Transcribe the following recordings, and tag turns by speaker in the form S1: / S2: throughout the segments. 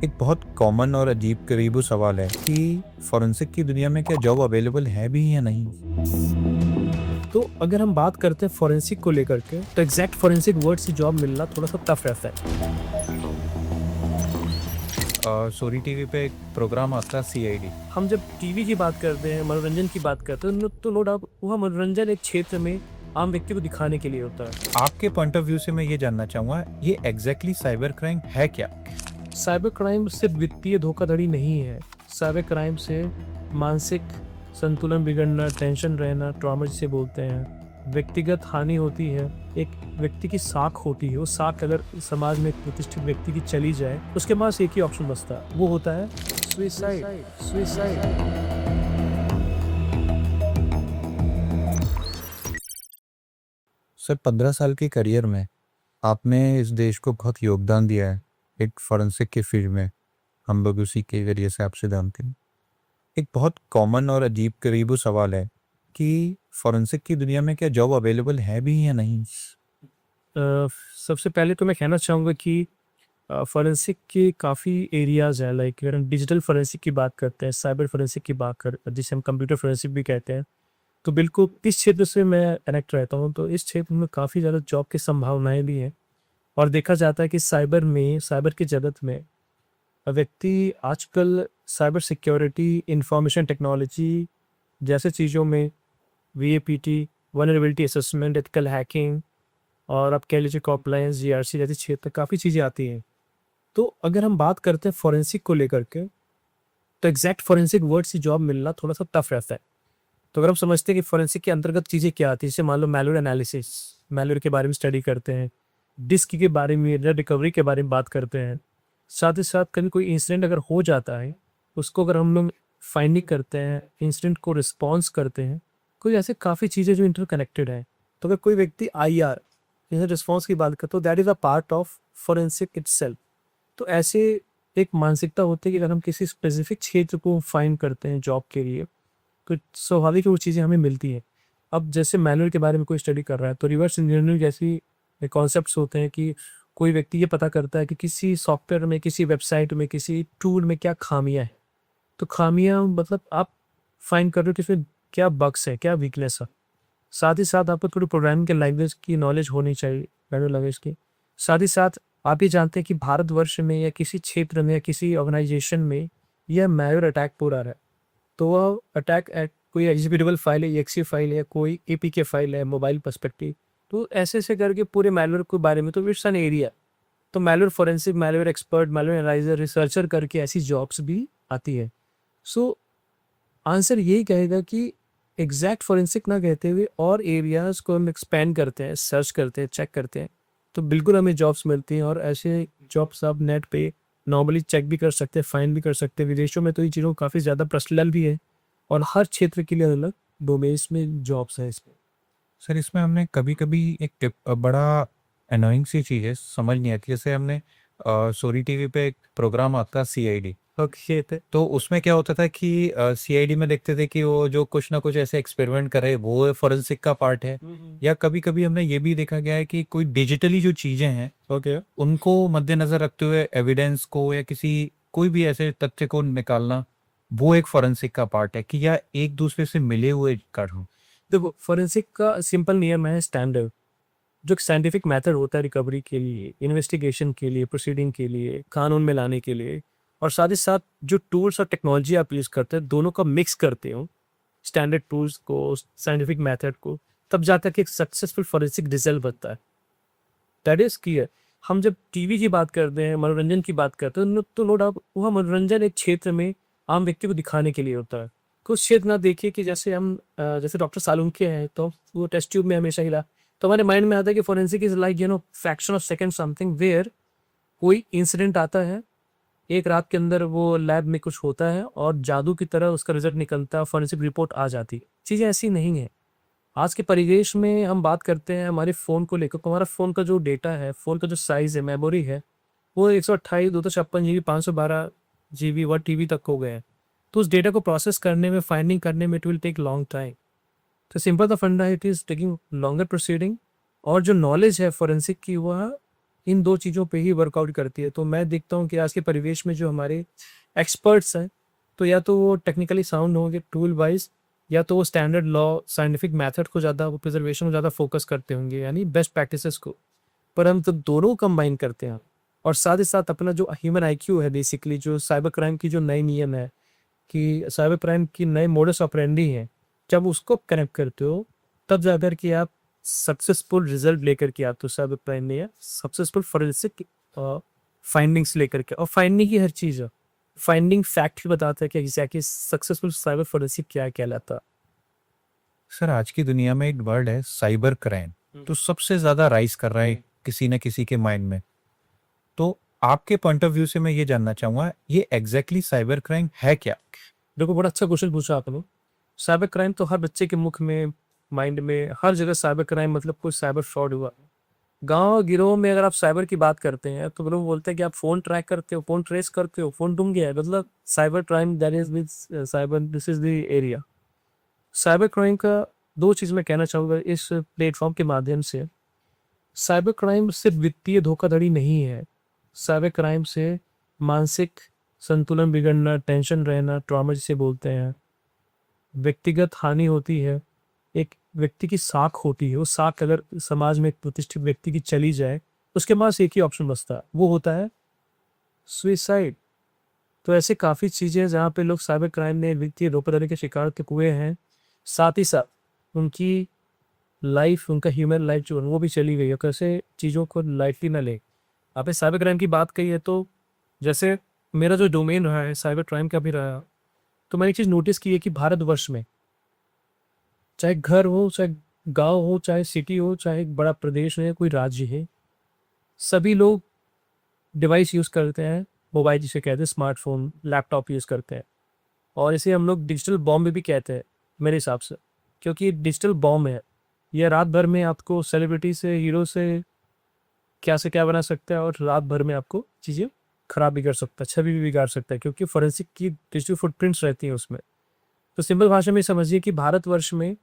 S1: एक बहुत कॉमन और अजीब करीबू सवाल है कि फॉरेंसिक की दुनिया में क्या जॉब अवेलेबल है भी या नहीं।
S2: तो अगर हम बात करते हैं फॉरेंसिक को लेकर के तो एग्जैक्ट फॉरेंसिक वर्ड से जॉब मिलना थोड़ा सा टफ रहता है।
S1: सोरी टीवी पे एक प्रोग्राम आता है CID।
S2: हम जब टीवी की बात करते हैं, मनोरंजन की बात करते हैं तो नो डाउट वह मनोरंजन एक क्षेत्र में आम व्यक्ति को दिखाने के लिए होता है।
S1: आपके पॉइंट ऑफ व्यू से मैं ये जानना चाहूंगा, ये एग्जैक्टली साइबर क्राइम है क्या?
S2: साइबर क्राइम सिर्फ वित्तीय धोखाधड़ी नहीं है। साइबर क्राइम से मानसिक संतुलन बिगड़ना, टेंशन रहना, ट्रॉमा जिसे बोलते हैं, व्यक्तिगत हानि होती है। एक व्यक्ति की साख होती है, वो साख अगर समाज में एक प्रतिष्ठित व्यक्ति की चली जाए, उसके पास एक ही ऑप्शन बचता है, वो होता है सुसाइड। सुसाइड।
S1: सर, 15 साल के करियर में आपने इस देश को बहुत योगदान दिया है एक फॉरेंसिक के फील्ड में। हम लोग उसी के जरिए से आपसे जानते हैं। एक बहुत कॉमन और अजीब करीबू सवाल है कि फॉरेंसिक की दुनिया में क्या जॉब अवेलेबल है भी या नहीं।
S2: सबसे पहले तो मैं कहना चाहूँगा कि फॉरेंसिक के काफ़ी एरियाज़ हैं। लाइक अगर हम डिजिटल फॉरेंसिक की बात करते हैं, साइबर फॉरेंसिक की बात कर जिसे हम कंप्यूटर फॉरेंसिक भी कहते हैं, तो बिल्कुल इस क्षेत्र से मैं कनेक्ट रहता हूँ। तो इस क्षेत्र में काफ़ी ज़्यादा जॉब की संभावनाएँ भी हैं और देखा जाता है कि साइबर की जगत में व्यक्ति आजकल साइबर सिक्योरिटी, इंफॉर्मेशन टेक्नोलॉजी जैसे चीज़ों में VAPT, vulnerability assessment, ethical hacking और आप कह लीजिए कॉम्प्लायंस, GRC जैसे क्षेत्र काफ़ी चीज़ें आती हैं। तो अगर हम बात करते हैं फॉरेंसिक को लेकर के, तो एग्जैक्ट फॉरेंसिक वर्ड से जॉब मिलना थोड़ा सा टफ रहता है। तो अगर हम समझते हैं कि फॉरेंसिक के अंतर्गत चीज़ें क्या आती हैं, जैसे मान लो मैलवेयर एनालिसिस, मैलवेयर के बारे में स्टडी करते हैं, डिस्क के बारे में, एरर रिकवरी के बारे में बात करते हैं। साथ ही साथ कभी कोई इंसिडेंट अगर हो जाता है, उसको अगर हम लोग फाइंडिंग करते हैं, इंसिडेंट को रिस्पॉन्स करते हैं, कोई ऐसे काफ़ी चीज़ें जो इंटरकनेक्टेड हैं। तो अगर कोई व्यक्ति IR रिस्पॉन्स की बात करते हो, that is a part of forensic itself. तो ऐसे एक मानसिकता होती है कि अगर हम किसी स्पेसिफिक क्षेत्र को फाइंड करते हैं जॉब के लिए, तो स्वाभाविक है वो चीज़ें हमें मिलती हैं। अब जैसे मैनुअल के बारे में कोई स्टडी कर रहा है, तो रिवर्स इंजीनियरिंग जैसी कॉन्सेप्ट्स होते हैं कि कोई व्यक्ति ये पता करता है कि किसी सॉफ्टवेयर में, किसी वेबसाइट में, किसी टूल में क्या खामियां हैं। तो खामियां मतलब आप फाइंड कर रहे हो कि इसमें क्या बग्स है, क्या वीकनेस है। साथ ही साथ आपको थोड़ी प्रोग्रामिंग के लैंग्वेज की नॉलेज होनी चाहिए, मैनुअल लैंग्वेज की। साथ ही साथ आप ये जानते हैं कि भारतवर्ष में या किसी क्षेत्र में या किसी ऑर्गेनाइजेशन में यह मैनुअल अटैक पूरा रहा है। तो वह अटैक एट कोई एग्जीक्यूटेबल फाइल है, EXE फाइल है, कोई APK फाइल है, मोबाइल पर्सपेक्टिव, तो ऐसे ऐसे करके पूरे मैलवेयर के बारे में, तो इट्स एन एरिया। तो malware forensic, malware expert, malware analyser, researcher करके ऐसी जॉब्स भी आती है। सो आंसर यही कहेगा कि एग्जैक्ट फोरेंसिक ना कहते हुए और एरियाज को हम एक्सपेंड करते हैं, सर्च करते हैं, चेक करते हैं, तो बिल्कुल हमें जॉब्स मिलती हैं। और ऐसे जॉब्स आप नेट पे नॉर्मली चेक भी कर सकते हैं, फाइंड भी कर सकते हैं। विदेशों में तो ये चीज़ों काफ़ी ज़्यादा प्रचलन भी है और हर क्षेत्र के लिए अलग डोमेन्स में जॉब्स हैं इसमें।
S1: सर, इसमें हमने कभी कभी एक बड़ा अनोइंग सी चीज़ है, समझ नहीं आती। जैसे हमने सोरी टीवी पे एक प्रोग्राम आता CID।
S2: ओके थे।
S1: तो उसमें क्या होता था कि CID में देखते थे कि वो जो कुछ ना कुछ ऐसे एक्सपेरिमेंट करे, वो फॉरेंसिक का पार्ट है। या कभी कभी हमने ये भी देखा गया है कि कोई डिजिटली जो चीज़ें हैं
S2: ओके।
S1: उनको मद्देनजर रखते हुए एविडेंस को या किसी कोई भी ऐसे तथ्य को निकालना, वो एक फॉरेंसिक का पार्ट है कि या एक दूसरे से मिले हुए कार्य हो।
S2: देखो, फोरेंसिक का सिंपल नियम है स्टैंडर्ड, जो एक साइंटिफिक मेथड होता है रिकवरी के लिए, इन्वेस्टिगेशन के लिए, प्रोसीडिंग के लिए, कानून में लाने के लिए। और साथ ही साथ जो टूल्स और टेक्नोलॉजी आप यूज़ करते हैं, दोनों का मिक्स करते हो, स्टैंडर्ड टूल्स को, साइंटिफिक मेथड को, तब जाकर के एक सक्सेसफुल फोरेंसिक रिजल्ट बनता है। That is clear. हम जब टीवी की बात करते हैं, मनोरंजन की बात करते हैं, तो नो डाउट वह मनोरंजन एक क्षेत्र में आम व्यक्ति को दिखाने के लिए होता है। कुछ क्षेत्र ना देखिए कि जैसे हम जैसे डॉक्टर सालुंखे हैं, तो वो टेस्ट ट्यूब में हमेशा हिला, तो हमारे माइंड में आता है कि forensic is like fraction of second something, where कोई इंसिडेंट आता है, एक रात के अंदर वो लैब में कुछ होता है और जादू की तरह उसका रिजल्ट निकलता है, फोरेंसिक रिपोर्ट आ जाती है। चीज़ें ऐसी नहीं है। आज के परिवेश में हम बात करते हैं हमारे फ़ोन को लेकर, तो हमारा फ़ोन का जो डेटा है, फ़ोन का जो साइज़ है, मेमोरी है, वो 128, 256 जीबी, 512 जीबी, 1 टीबी तक हो गए हैं। तो उस डेटा को प्रोसेस करने में, फाइंडिंग करने में, it will take long time. तो simple the funda, it is taking longer proceeding. और जो नॉलेज है फोरेंसिक की, वह इन 2 चीज़ों पे ही वर्कआउट करती है। तो मैं देखता हूँ कि आज के परिवेश में जो हमारे एक्सपर्ट्स हैं, तो या तो वो टेक्निकली साउंड होंगे टूल वाइज़, या तो वो स्टैंडर्ड लॉ, साइंटिफिक मेथड को ज़्यादा, वो प्रिजर्वेशन को ज़्यादा फ़ोकस करते होंगे, यानी बेस्ट प्रैक्टिसेस को। पर हम तो दोनों कंबाइन करते हैं, और साथ ही साथ अपना जो ह्यूमन आईक्यू है, बेसिकली जो साइबर क्राइम की जो नई नियम है, कि साइबर क्राइम की नए मोडस ऑपरेंडी हैं, जब उसको कनेक्ट करते हो, तब जाकर के आप सक्सेसफुल रिजल्ट लेकर के आते हो साइबर क्राइम में, या सक्सेसफुल फोरेंसिक फाइंडिंग्स लेकर के। और फाइंडिंग की हर चीज़ है, फाइंडिंग फैक्ट ही बताता है कि एग्जैक्टली सक्सेसफुल साइबर फोरेंसिक क्या कहलाता है।
S1: सर आज की दुनिया में एक वर्ड है साइबर क्राइम, तो सबसे ज्यादा राइज कर रहा है किसी न किसी के माइंड में। तो आपके पॉइंट ऑफ व्यू से मैं ये जानना चाहूंगा, ये एग्जैक्टली साइबर क्राइम है क्या?
S2: देखो, बड़ा अच्छा क्वेश्चन पूछा आपने। साइबर क्राइम तो हर बच्चे के मुख में, माइंड में, हर जगह साइबर क्राइम मतलब कोई साइबर फ्रॉड हुआ। गांव गिरोह में अगर आप साइबर की बात करते हैं, तो लोग बोलते हैं कि आप फोन ट्रैक करते हो, फोन ट्रेस करते हो, फोन डूब गया है, मतलब cyber crime, that is with cyber, this is the area. Cyber crime का 2 चीज़ मैं कहना चाहूँगा इस प्लेटफॉर्म के माध्यम से। साइबर क्राइम सिर्फ वित्तीय धोखाधड़ी नहीं है। साइबर क्राइम से मानसिक संतुलन बिगड़ना, टेंशन रहना, ट्रॉमा जिसे बोलते हैं, व्यक्तिगत हानि होती है। एक व्यक्ति की साख होती है, वो साख अगर समाज में एक प्रतिष्ठित व्यक्ति की चली जाए, उसके पास एक ही ऑप्शन बचता है, वो होता है सुइसाइड। तो ऐसे काफ़ी चीज़ें हैं जहाँ पे लोग साइबर क्राइम में वित्तीय धोखाधड़ी के शिकार के हुए हैं। साथ ही साथ उनकी लाइफ, उनका ह्यूमन लाइफ जो है वो भी चली गई है। कैसे चीज़ों को लाइटली ना ले। आपने साइबर क्राइम की बात कही है, तो जैसे मेरा जो डोमेन रहा है साइबर क्राइम का भी रहा, तो मैंने एक चीज़ नोटिस की है कि भारतवर्ष में चाहे घर हो, चाहे गांव हो, चाहे सिटी हो, चाहे एक बड़ा प्रदेश है, कोई राज्य है, सभी लोग डिवाइस यूज़ करते हैं। मोबाइल जिसे कहते हैं, स्मार्टफोन, लैपटॉप यूज़ करते हैं, और इसे हम लोग डिजिटल बॉम्ब भी कहते हैं मेरे हिसाब से, क्योंकि ये डिजिटल बॉम्ब है। ये रात भर में आपको सेलिब्रिटी से, हीरो से क्या बना सकता है, और रात भर में आपको चीज़ें खराब भी कर सकता है, छवि भी बिगाड़ सकता है, क्योंकि फोरेंसिक की डिजिटल फुटप्रिंट्स रहती हैं उसमें। तो सिंपल भाषा में समझिए कि भारतवर्ष में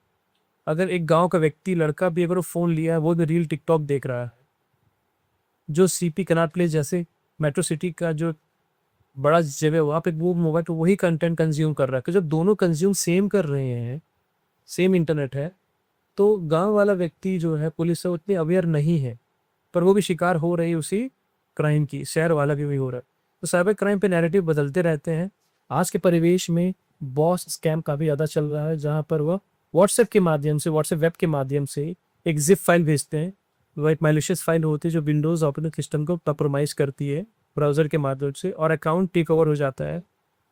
S2: अगर एक गांव का व्यक्ति, लड़का भी अगर वो फ़ोन लिया है, वो भी रील टिकटॉक देख रहा है, जो सीपी कनॉट प्लेस जैसे मेट्रो सिटी का जो बड़ा जगह है, वहाँ पे वो मोबाइल पे वही कंटेंट कंज्यूम कर रहा है। तो जब दोनों कंज्यूम सेम कर रहे हैं, सेम इंटरनेट है, तो गांव वाला व्यक्ति जो है, पुलिस से उतनी अवेयर नहीं है, पर वो भी शिकार हो रही है उसी क्राइम की, शहर वाला भी वही हो रहा है। तो साइबर क्राइम पे नैरेटिव बदलते रहते हैं। आज के परिवेश में बॉस स्कैम काफ़ी ज़्यादा चल रहा है, जहाँ पर वह व्हाट्सएप के माध्यम से, व्हाट्सएप वेब के माध्यम से एक जिप फाइल भेजते हैं। वह एक मैलिशियस फाइल होती है जो विंडोज़ ऑपरेटिंग सिस्टम को कंप्रोमाइज करती है ब्राउज़र के माध्यम से, और अकाउंट टेक ओवर हो जाता है।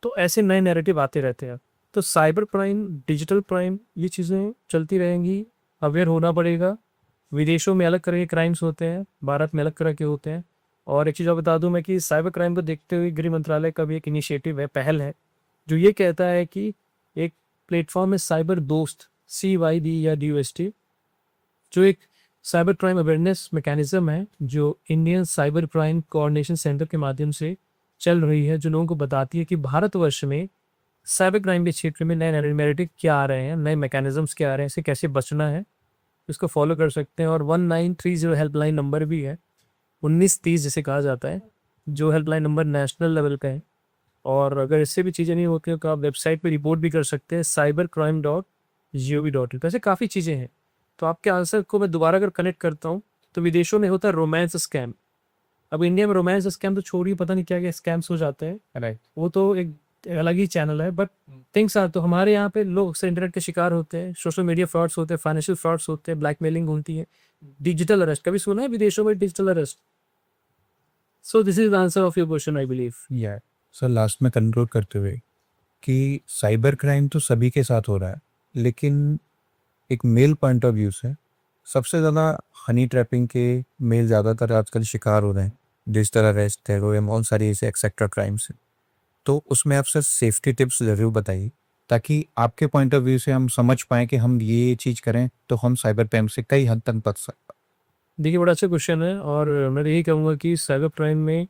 S2: तो ऐसे नए नैरेटिव आते रहते हैं। तो साइबर क्राइम, डिजिटल क्राइम, ये चीज़ें चलती रहेंगी, अवेयर होना पड़ेगा। विदेशों में अलग तरह के क्राइम्स होते हैं, भारत में अलग तरह के होते हैं। और एक चीज़ और बता दूं मैं कि साइबर क्राइम को देखते हुए गृह मंत्रालय का भी एक इनिशिएटिव है, पहल है, जो ये कहता है कि एक प्लेटफॉर्म है साइबर दोस्त, CYD या DOST, जो एक साइबर क्राइम अवेयरनेस मैकेनिज्म है, जो Indian cyber crime coordination centre के माध्यम से चल रही है, जो लोगों को बताती है कि भारतवर्ष में साइबर क्राइम के क्षेत्र में नए नैरेटिव क्या आ रहे हैं, नए मैकेनिज्म्स क्या आ रहे हैं, इससे कैसे बचना है, इसको फॉलो कर सकते हैं। और 1930 हेल्पलाइन नंबर भी है, 1930 जिसे कहा जाता है, जो हेल्पलाइन नंबर नेशनल लेवल का है। और अगर इससे भी चीज़ें नहीं होती हैं, तो आप वेबसाइट पे रिपोर्ट भी कर सकते हैं, cybercrime.gov.in। तो ऐसे काफ़ी चीज़ें हैं। तो आपके आंसर को मैं दोबारा अगर कनेक्ट करता हूँ, तो विदेशों में होता है रोमांस स्कैम। अब इंडिया में रोमांस स्कैम तो छोड़िए, पता नहीं क्या क्या स्कैम्स हो जाते हैं,
S1: राइट।
S2: वो तो एक अलग ही चैनल है। बट थिंग्स आर, तो हमारे यहाँ पे लोग अक्सर इंटरनेट के शिकार होते हैं, सोशल मीडिया फ्रॉड्स होते हैं, फाइनेंशियल फ्रॉड्स होते हैं, ब्लैकमेलिंग होती है, डिजिटल अरेस्ट। कभी सुना है विदेशों में digital arrest? So this is the answer of your question, I believe.
S1: या सर लास्ट में कंक्लूड करते हुए कि साइबर क्राइम तो सभी के साथ हो रहा है, लेकिन एक मेल पॉइंट ऑफ व्यू से सबसे ज़्यादा हनी ट्रैपिंग के मेल ज़्यादातर आजकल शिकार हो रहे हैं। डिजिटल अरेस्ट, टेररिज्म, बहुत सारी ऐसे एक्सेट्रा क्राइम्स हैं। तो उसमें आप सर सेफ्टी टिप्स ज़रूर बताइए, ताकि आपके पॉइंट ऑफ व्यू से हम समझ पाएँ कि हम ये चीज़ करें तो हम साइबर क्राइम से कई हद तक बच सकते
S2: देखिए, बड़ा अच्छा क्वेश्चन है, और मैं यही कहूँगा कि साइबर क्राइम में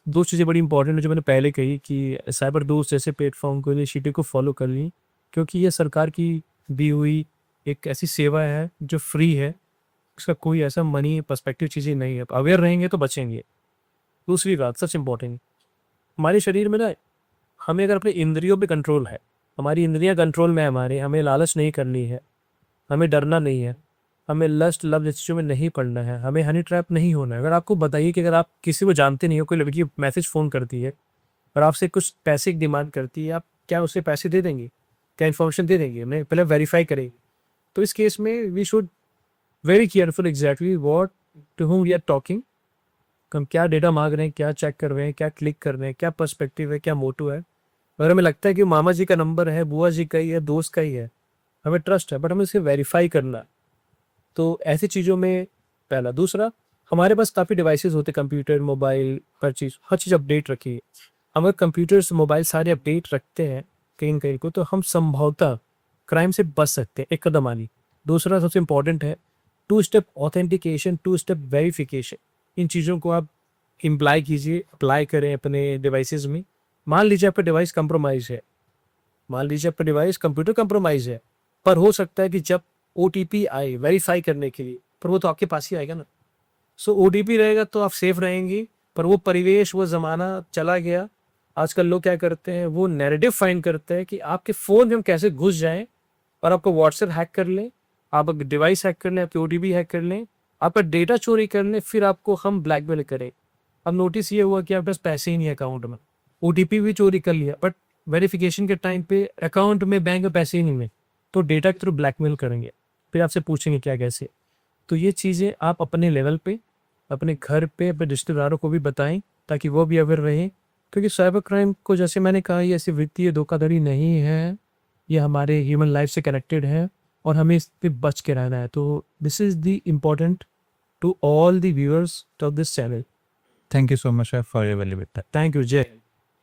S2: 2 चीज़ें बड़ी इंपॉर्टेंट है, जो मैंने पहले कही कि साइबर दोस्त जैसे प्लेटफॉर्म को, इनिशिएटिव को फॉलो कर ली, क्योंकि ये सरकार की दी हुई एक ऐसी सेवा है जो फ्री है। इसका कोई ऐसा मनी पर्सपेक्टिव चीज़ें नहीं है। अवेयर रहेंगे तो बचेंगे। दूसरी बात सबसे इम्पोर्टेंट, हमारे शरीर में ना, हमें अगर अपने इंद्रियों पे कंट्रोल है, हमारी इंद्रियां कंट्रोल में है हमारे, हमें लालच नहीं करनी है, हमें डरना नहीं है, हमें लस्ट लव जैसी चीज़ों में नहीं पड़ना है, हमें हनी ट्रैप नहीं होना है। अगर आपको बताइए कि अगर आप किसी को जानते नहीं हो, कोई लड़की मैसेज फ़ोन करती है और आपसे कुछ पैसे की डिमांड करती है, आप क्या उसे पैसे दे देंगे? क्या इन्फॉर्मेशन दे देंगे? नहीं, पहले वेरीफाई करें। तो इस केस में we should very careful exactly what to whom we are talking. हम क्या डेटा मांग रहे हैं, क्या चेक कर रहे हैं, क्या क्लिक कर रहे हैं, क्या पर्सपेक्टिव है, क्या मोटिव है। अगर हमें लगता है कि मामा जी का नंबर है, बुआ जी का ही है, दोस्त का ही है, हमें ट्रस्ट है, बट हमें इसे वेरीफाई करना है। तो ऐसी चीज़ों में पहला। दूसरा, हमारे पास काफ़ी डिवाइसेस होते हैं, कंप्यूटर, मोबाइल, हर चीज़, अपडेट रखी है। हम अगर कंप्यूटर्स, मोबाइल सारे अपडेट रखते हैं कहीं न कहीं को, तो हम संभवतः क्राइम से बच सकते हैं, एक कदम आनी। दूसरा सबसे इम्पोर्टेंट है two step authentication, two step verification. इन चीज़ों को आप इम्प्लाई कीजिए, अप्लाई करें अपने डिवाइसेस में। मान लीजिए आपका डिवाइस कंप्रोमाइज़ है, मान लीजिए आपका डिवाइस कंप्यूटर कंप्रोमाइज़ है, पर हो सकता है कि जब ओटीपी आए वेरीफाई करने के लिए, पर वो तो आपके पास ही आएगा ना। सो ओटीपी रहेगा तो आप सेफ रहेंगी, पर वो परिवेश, वो ज़माना चला गया। आजकल लोग क्या करते हैं, वो नैरेटिव फाइंड करते हैं कि आपके फ़ोन में हम कैसे घुस जाएं और आपको व्हाट्सएप हैक कर लें, आप डिवाइस हैक कर लें, आपकी ओटीपी हैक कर लें, आपका डेटा चोरी कर लें, फिर आपको हम ब्लैकमेल करें। अब नोटिस ये हुआ कि आपके पास पैसे ही नहीं है अकाउंट में, ओटीपी भी चोरी कर लिया, बट वेरिफिकेशन के टाइम पे अकाउंट में, बैंक में पैसे ही नहीं है, तो डेटा के थ्रू ब्लैकमेल करेंगे, फिर आपसे पूछेंगे क्या कैसे। तो ये चीज़ें आप अपने लेवल पे, अपने घर पे, अपने रिश्तेदारों को भी बताएं, ताकि वो भी अवेयर रहें। क्योंकि साइबर क्राइम को, जैसे मैंने कहा, ये ऐसी वित्तीय धोखाधड़ी नहीं है, ये हमारे ह्यूमन लाइफ से कनेक्टेड है और हमें इस पे बच के रहना है। तो this is the important to all the viewers of this channel.
S1: Thank you so much for your valuable time.
S2: Thank you, जय।